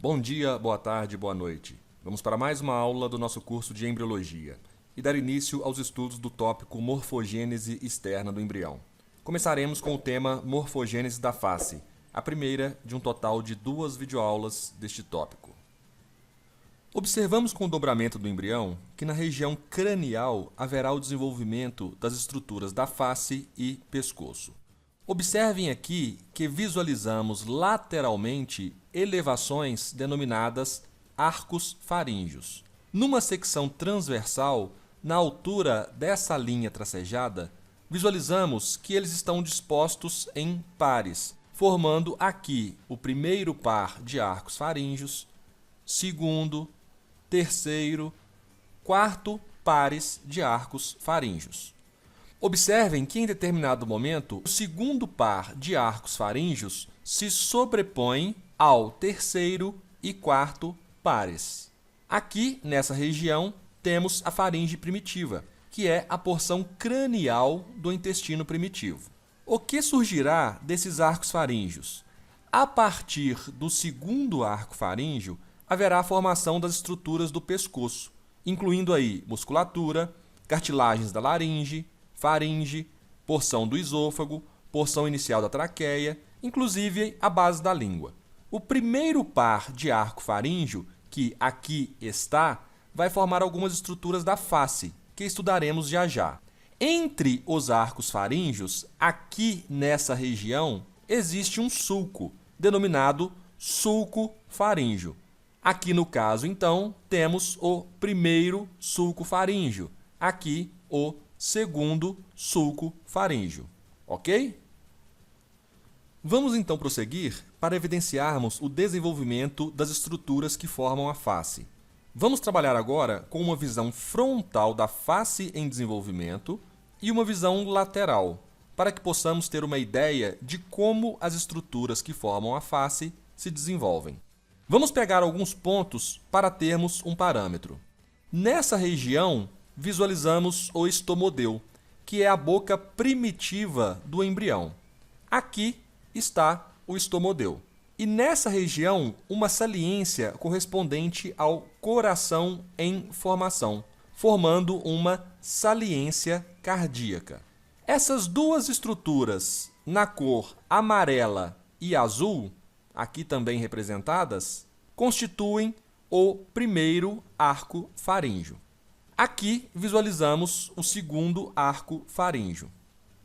Bom dia, boa tarde, boa noite. Vamos para mais uma aula do nosso curso de embriologia e dar início aos estudos do tópico morfogênese externa do embrião. Começaremos com o tema morfogênese da face, a primeira de um total de 2 videoaulas deste tópico. Observamos com o dobramento do embrião que na região cranial haverá o desenvolvimento das estruturas da face e pescoço. Observem aqui que visualizamos lateralmente elevações denominadas arcos faríngeos. Numa secção transversal, na altura dessa linha tracejada, visualizamos que eles estão dispostos em pares, formando aqui o primeiro par de arcos faríngeos, segundo, terceiro, quarto pares de arcos faríngeos. Observem que em determinado momento, o segundo par de arcos faríngeos se sobrepõe ao terceiro e quarto pares. Aqui, nessa região, temos a faringe primitiva, que é a porção cranial do intestino primitivo. O que surgirá desses arcos faríngeos? A partir do segundo arco faríngeo, haverá a formação das estruturas do pescoço, incluindo aí musculatura, cartilagens da laringe, faringe, porção do esôfago, porção inicial da traqueia, inclusive a base da língua. O primeiro par de arco faríngeo, que aqui está, vai formar algumas estruturas da face, que estudaremos já já. Entre os arcos faríngeos, aqui nessa região, existe um sulco, denominado sulco faríngeo. Aqui no caso, então, temos o primeiro sulco faríngeo, aqui o segundo sulco faríngeo, ok? Vamos então prosseguir para evidenciarmos o desenvolvimento das estruturas que formam a face. Vamos trabalhar agora com uma visão frontal da face em desenvolvimento e uma visão lateral, para que possamos ter uma ideia de como as estruturas que formam a face se desenvolvem. Vamos pegar alguns pontos para termos um parâmetro. Nessa região, visualizamos o estomodeu, que é a boca primitiva do embrião. Aqui está o estomodeu. E nessa região, uma saliência correspondente ao coração em formação, formando uma saliência cardíaca. Essas duas estruturas, na cor amarela e azul, aqui também representadas, constituem o primeiro arco faríngeo. Aqui visualizamos o segundo arco faríngeo.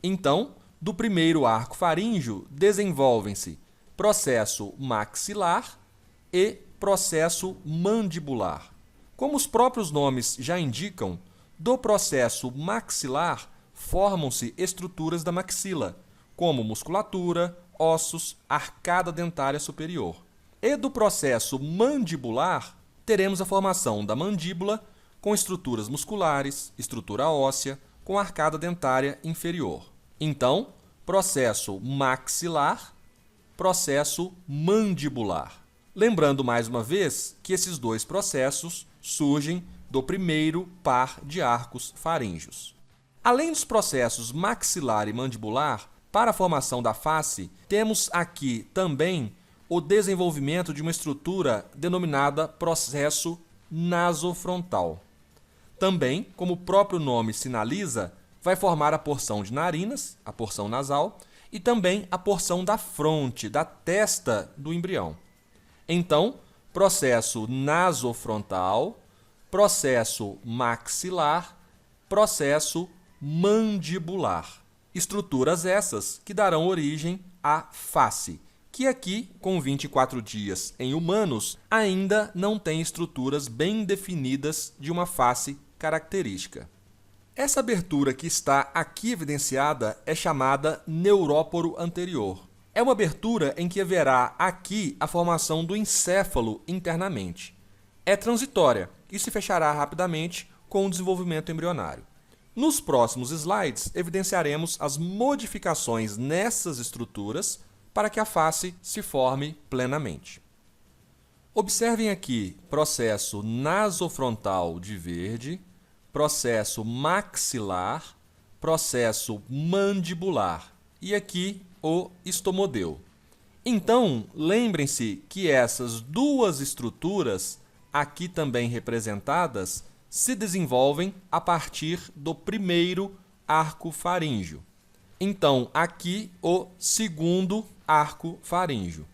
Então, do primeiro arco faríngeo desenvolvem-se processo maxilar e processo mandibular. Como os próprios nomes já indicam, do processo maxilar formam-se estruturas da maxila, como musculatura, ossos, arcada dentária superior. E do processo mandibular, teremos a formação da mandíbula, com estruturas musculares, estrutura óssea, com arcada dentária inferior. Então, processo maxilar, processo mandibular. Lembrando mais uma vez que esses dois processos surgem do primeiro par de arcos faríngeos. Além dos processos maxilar e mandibular, para a formação da face, temos aqui também o desenvolvimento de uma estrutura denominada processo nasofrontal. Também, como o próprio nome sinaliza, vai formar a porção de narinas, a porção nasal, e também a porção da fronte, da testa do embrião. Então, processo nasofrontal, processo maxilar, processo mandibular. Estruturas essas que darão origem à face, que aqui, com 24 dias em humanos, ainda não tem estruturas bem definidas de uma face característica. Essa abertura que está aqui evidenciada é chamada neuróporo anterior. É uma abertura em que haverá aqui a formação do encéfalo internamente. É transitória e se fechará rapidamente com o desenvolvimento embrionário. Nos próximos slides, evidenciaremos as modificações nessas estruturas para que a face se forme plenamente. Observem aqui processo nasofrontal de verde, processo maxilar, processo mandibular e aqui o estomodeu. Então, lembrem-se que essas duas estruturas, aqui também representadas, se desenvolvem a partir do primeiro arco faríngeo. Então, aqui o segundo arco faríngeo.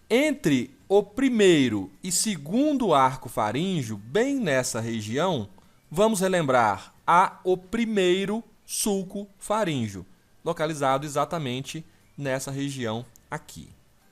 Entre o primeiro e segundo arco faríngeo, bem nessa região, vamos relembrar, há o primeiro sulco faríngeo, localizado exatamente nessa região aqui.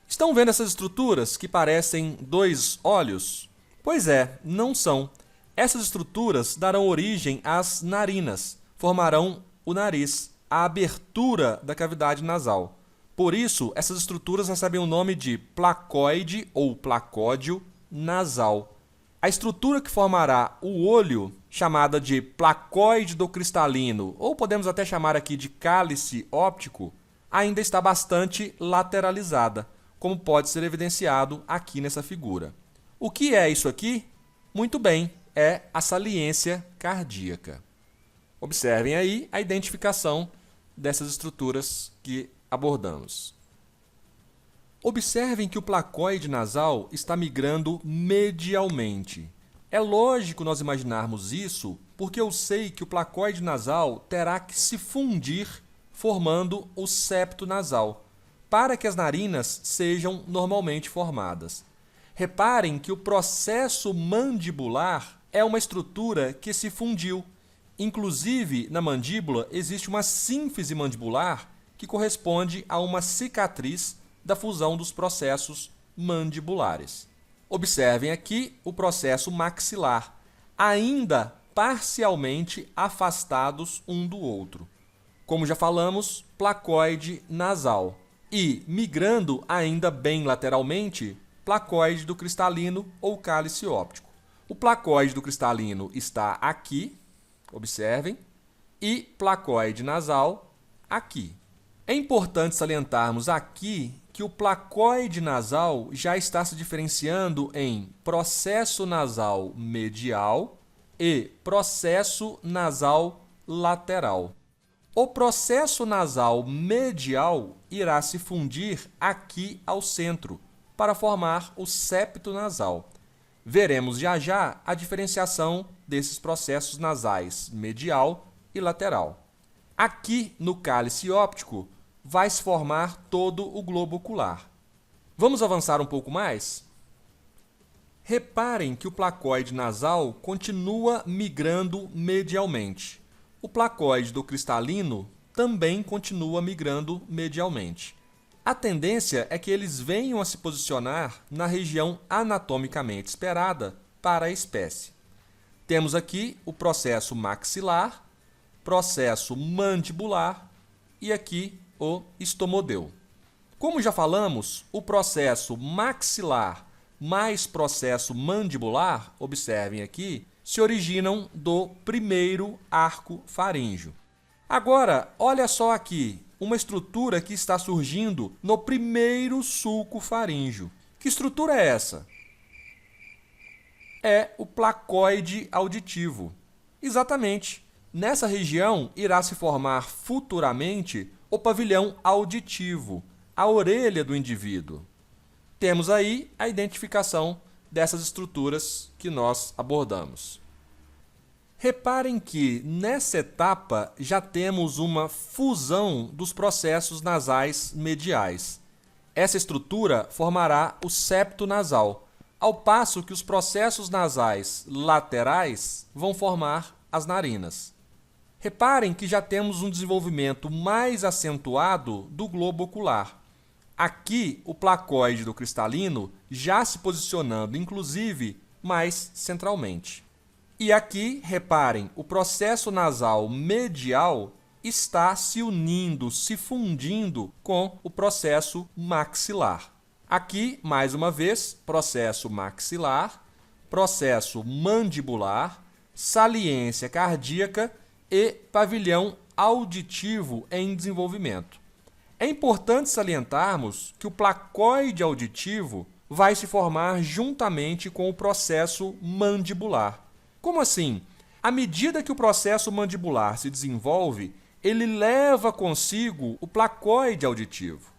Estão vendo essas estruturas que parecem dois olhos? Pois é, não são. Essas estruturas darão origem às narinas, formarão o nariz, a abertura da cavidade nasal. Por isso, essas estruturas recebem o nome de placoide ou placódio nasal. A estrutura que formará o olho, chamada de placoide do cristalino, ou podemos até chamar aqui de cálice óptico, ainda está bastante lateralizada, como pode ser evidenciado aqui nessa figura. O que é isso aqui? Muito bem, é a saliência cardíaca. Observem aí a identificação dessas estruturas que abordamos. Observem que o placoide nasal está migrando medialmente. É lógico nós imaginarmos isso, porque eu sei que o placoide nasal terá que se fundir formando o septo nasal, para que as narinas sejam normalmente formadas. Reparem que o processo mandibular é uma estrutura que se fundiu. Inclusive, na mandíbula existe uma sínfise mandibular que corresponde a uma cicatriz da fusão dos processos mandibulares. Observem aqui o processo maxilar, ainda parcialmente afastados um do outro. Como já falamos, placoide nasal. E, migrando ainda bem lateralmente, placoide do cristalino ou cálice óptico. O placoide do cristalino está aqui, observem, e placoide nasal aqui. É importante salientarmos aqui que o placoide nasal já está se diferenciando em processo nasal medial e processo nasal lateral. O processo nasal medial irá se fundir aqui ao centro para formar o septo nasal. Veremos já já a diferenciação desses processos nasais medial e lateral. Aqui no cálice óptico vai se formar todo o globo ocular. Vamos avançar um pouco mais? Reparem que o placoide nasal continua migrando medialmente. O placoide do cristalino também continua migrando medialmente. A tendência é que eles venham a se posicionar na região anatomicamente esperada para a espécie. Temos aqui o processo maxilar, processo mandibular e aqui o estomodeu. Como já falamos, o processo maxilar mais processo mandibular, observem aqui, se originam do primeiro arco faríngeo. Agora, olha só aqui, uma estrutura que está surgindo no primeiro sulco faríngeo. Que estrutura é essa? É o placoide auditivo. Exatamente. Nessa região irá se formar futuramente o pavilhão auditivo, a orelha do indivíduo. Temos aí a identificação dessas estruturas que nós abordamos. Reparem que nessa etapa já temos uma fusão dos processos nasais mediais. Essa estrutura formará o septo nasal, ao passo que os processos nasais laterais vão formar as narinas. Reparem que já temos um desenvolvimento mais acentuado do globo ocular. Aqui, o placoide do cristalino já se posicionando, inclusive, mais centralmente. E aqui, reparem, o processo nasal medial está se unindo, se fundindo com o processo maxilar. Aqui, mais uma vez, processo maxilar, processo mandibular, saliência cardíaca e pavilhão auditivo em desenvolvimento. É importante salientarmos que o placoide auditivo vai se formar juntamente com o processo mandibular. Como assim? À medida que o processo mandibular se desenvolve, ele leva consigo o placoide auditivo.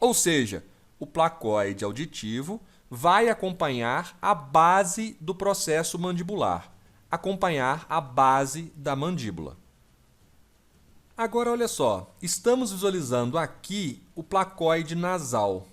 Ou seja, o placoide auditivo vai acompanhar a base do processo mandibular, acompanhar a base da mandíbula. Agora, olha só, estamos visualizando aqui o placoide nasal.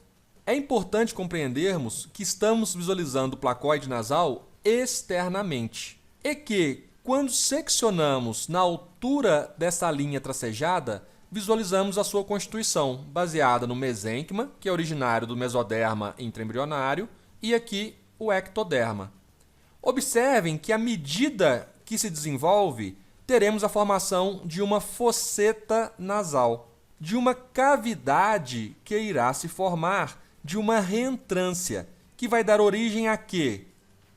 É importante compreendermos que estamos visualizando o placoide nasal externamente e que, quando seccionamos na altura dessa linha tracejada, visualizamos a sua constituição, baseada no mesênquima, que é originário do mesoderma intraembrionário, e aqui o ectoderma. Observem que, à medida que se desenvolve, teremos a formação de uma fosseta nasal, de uma cavidade que irá se formar de uma reentrância, que vai dar origem a quê?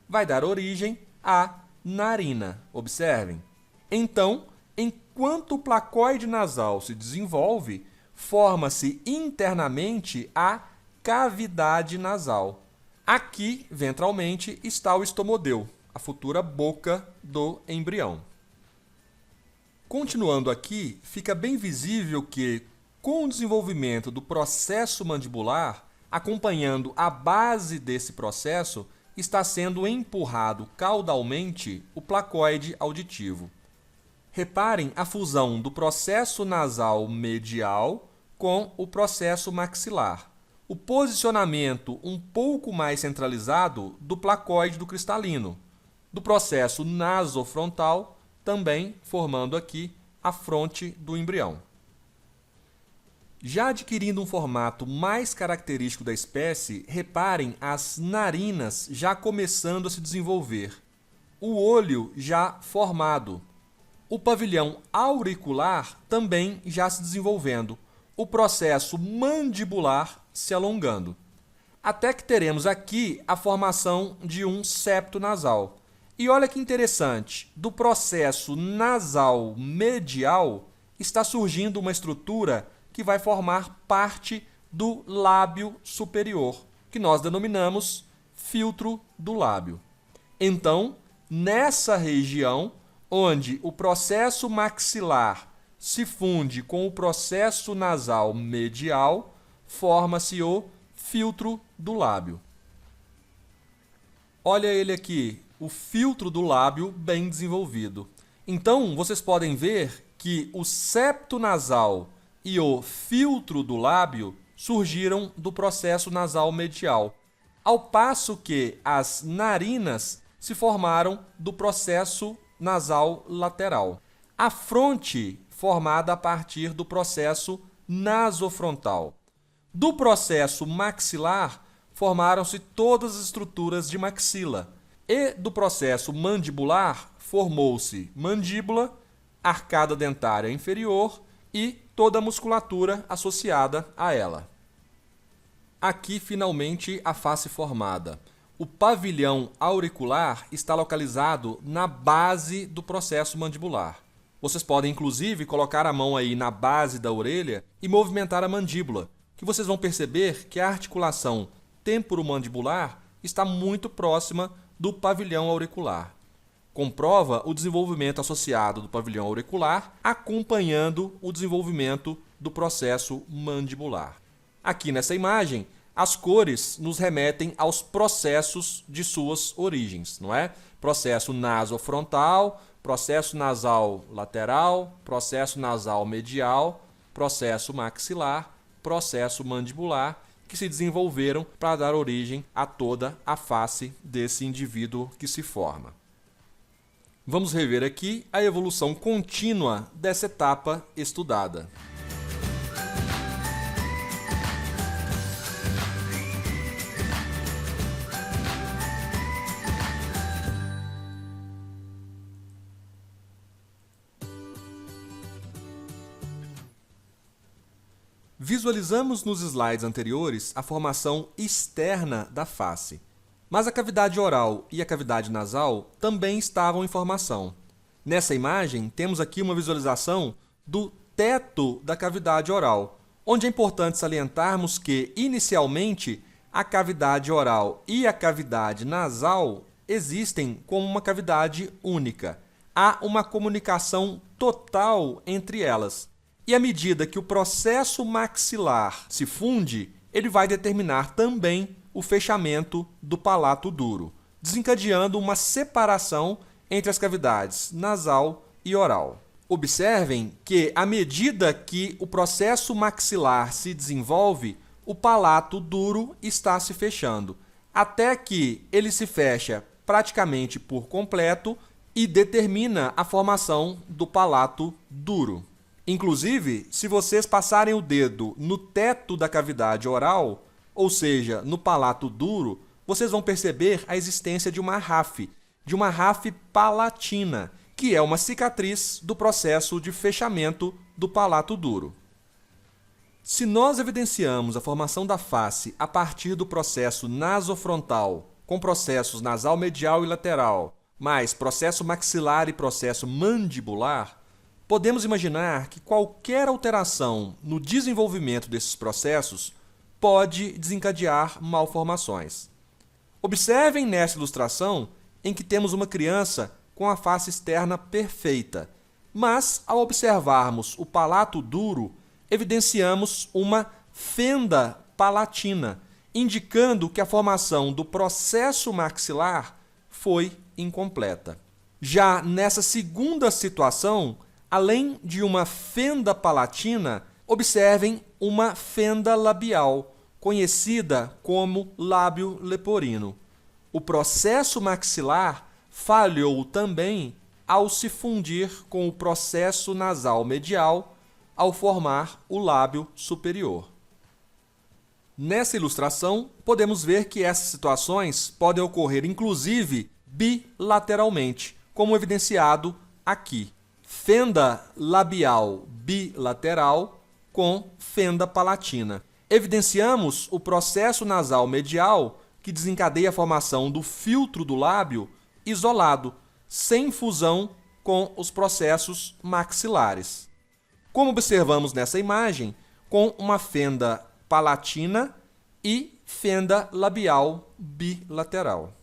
Vai dar origem à narina. Observem. Então, enquanto o placoide nasal se desenvolve, forma-se internamente a cavidade nasal. Aqui, ventralmente, está o estomodeu, a futura boca do embrião. Continuando aqui, fica bem visível que, com o desenvolvimento do processo mandibular, acompanhando a base desse processo, está sendo empurrado caudalmente o placoide auditivo. Reparem a fusão do processo nasal medial com o processo maxilar. O posicionamento um pouco mais centralizado do placoide do cristalino, do processo nasofrontal, também formando aqui a fronte do embrião. Já adquirindo um formato mais característico da espécie, reparem as narinas já começando a se desenvolver, o olho já formado, o pavilhão auricular também já se desenvolvendo, o processo mandibular se alongando, até que teremos aqui a formação de um septo nasal. E olha que interessante, do processo nasal medial está surgindo uma estrutura que vai formar parte do lábio superior, que nós denominamos filtro do lábio. Então, nessa região, onde o processo maxilar se funde com o processo nasal medial, forma-se o filtro do lábio. Olha ele aqui, o filtro do lábio bem desenvolvido. Então, vocês podem ver que o septo nasal e o filtro do lábio surgiram do processo nasal medial, ao passo que as narinas se formaram do processo nasal lateral. A fronte formada a partir do processo nasofrontal. Do processo maxilar, formaram-se todas as estruturas de maxila. E do processo mandibular, formou-se mandíbula, arcada dentária inferior e toda a musculatura associada a ela. Aqui, finalmente, a face formada. O pavilhão auricular está localizado na base do processo mandibular. Vocês podem, inclusive, colocar a mão aí na base da orelha e movimentar a mandíbula, que vocês vão perceber que a articulação temporomandibular está muito próxima do pavilhão auricular. Comprova o desenvolvimento associado do pavilhão auricular, acompanhando o desenvolvimento do processo mandibular. Aqui nessa imagem, as cores nos remetem aos processos de suas origens, não é? Processo nasofrontal, processo nasal lateral, processo nasal medial, processo maxilar, processo mandibular, que se desenvolveram para dar origem a toda a face desse indivíduo que se forma. Vamos rever aqui a evolução contínua dessa etapa estudada. Visualizamos nos slides anteriores a formação externa da face, mas a cavidade oral e a cavidade nasal também estavam em formação. Nessa imagem, temos aqui uma visualização do teto da cavidade oral, onde é importante salientarmos que, inicialmente, a cavidade oral e a cavidade nasal existem como uma cavidade única. Há uma comunicação total entre elas. E à medida que o processo maxilar se funde, ele vai determinar também o fechamento do palato duro, desencadeando uma separação entre as cavidades nasal e oral. Observem que, à medida que o processo maxilar se desenvolve, o palato duro está se fechando, até que ele se fecha praticamente por completo e determina a formação do palato duro. Inclusive, se vocês passarem o dedo no teto da cavidade oral, ou seja, no palato duro, vocês vão perceber a existência de uma RAF palatina, que é uma cicatriz do processo de fechamento do palato duro. Se nós evidenciamos a formação da face a partir do processo nasofrontal, com processos nasal medial e lateral, mais processo maxilar e processo mandibular, podemos imaginar que qualquer alteração no desenvolvimento desses processos pode desencadear malformações. Observem nessa ilustração em que temos uma criança com a face externa perfeita, mas ao observarmos o palato duro, evidenciamos uma fenda palatina, indicando que a formação do processo maxilar foi incompleta. Já nessa segunda situação, além de uma fenda palatina, observem uma fenda labial, conhecida como lábio leporino. O processo maxilar falhou também ao se fundir com o processo nasal medial ao formar o lábio superior. Nessa ilustração, podemos ver que essas situações podem ocorrer inclusive bilateralmente, como evidenciado aqui. Fenda labial bilateral com fenda palatina. Evidenciamos o processo nasal medial que desencadeia a formação do filtro do lábio isolado, sem fusão com os processos maxilares. Como observamos nessa imagem, com uma fenda palatina e fenda labial bilateral.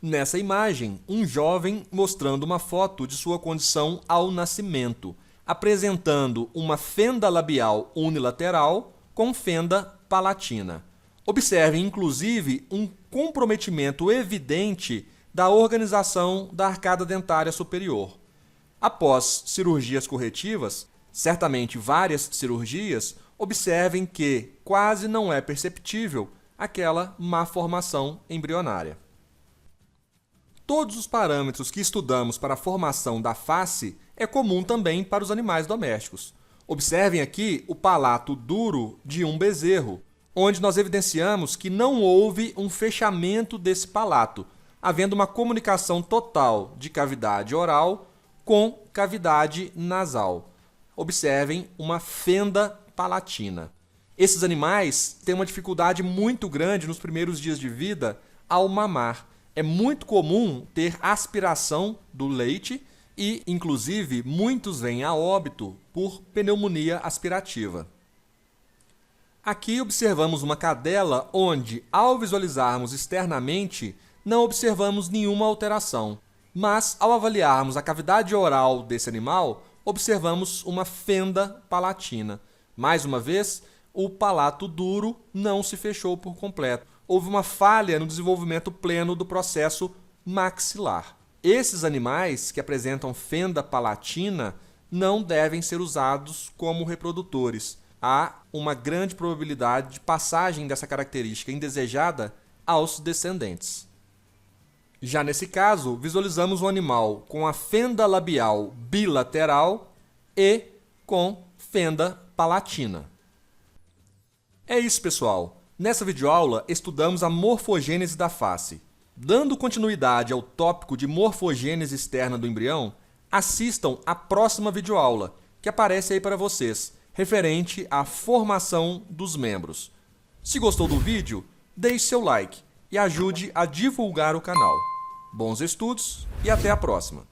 Nessa imagem, um jovem mostrando uma foto de sua condição ao nascimento, apresentando uma fenda labial unilateral com fenda palatina. Observe, inclusive, um comprometimento evidente da organização da arcada dentária superior. Após cirurgias corretivas, certamente várias cirurgias, observem que quase não é perceptível aquela má formação embrionária. Todos os parâmetros que estudamos para a formação da face é comum também para os animais domésticos. Observem aqui o palato duro de um bezerro, onde nós evidenciamos que não houve um fechamento desse palato, havendo uma comunicação total de cavidade oral com cavidade nasal. Observem uma fenda palatina. Esses animais têm uma dificuldade muito grande nos primeiros dias de vida ao mamar. É muito comum ter aspiração do leite e, inclusive, muitos vêm a óbito por pneumonia aspirativa. Aqui observamos uma cadela onde, ao visualizarmos externamente, não observamos nenhuma alteração, mas ao avaliarmos a cavidade oral desse animal, observamos uma fenda palatina. Mais uma vez, o palato duro não se fechou por completo. Houve uma falha no desenvolvimento pleno do processo maxilar. Esses animais que apresentam fenda palatina não devem ser usados como reprodutores. Há uma grande probabilidade de passagem dessa característica indesejada aos descendentes. Já nesse caso, visualizamos um animal com a fenda labial bilateral e com fenda palatina. É isso, pessoal. Nessa videoaula, estudamos a morfogênese da face. Dando continuidade ao tópico de morfogênese externa do embrião, assistam à próxima videoaula, que aparece aí para vocês, referente à formação dos membros. Se gostou do vídeo, deixe seu like e ajude a divulgar o canal. Bons estudos e até a próxima!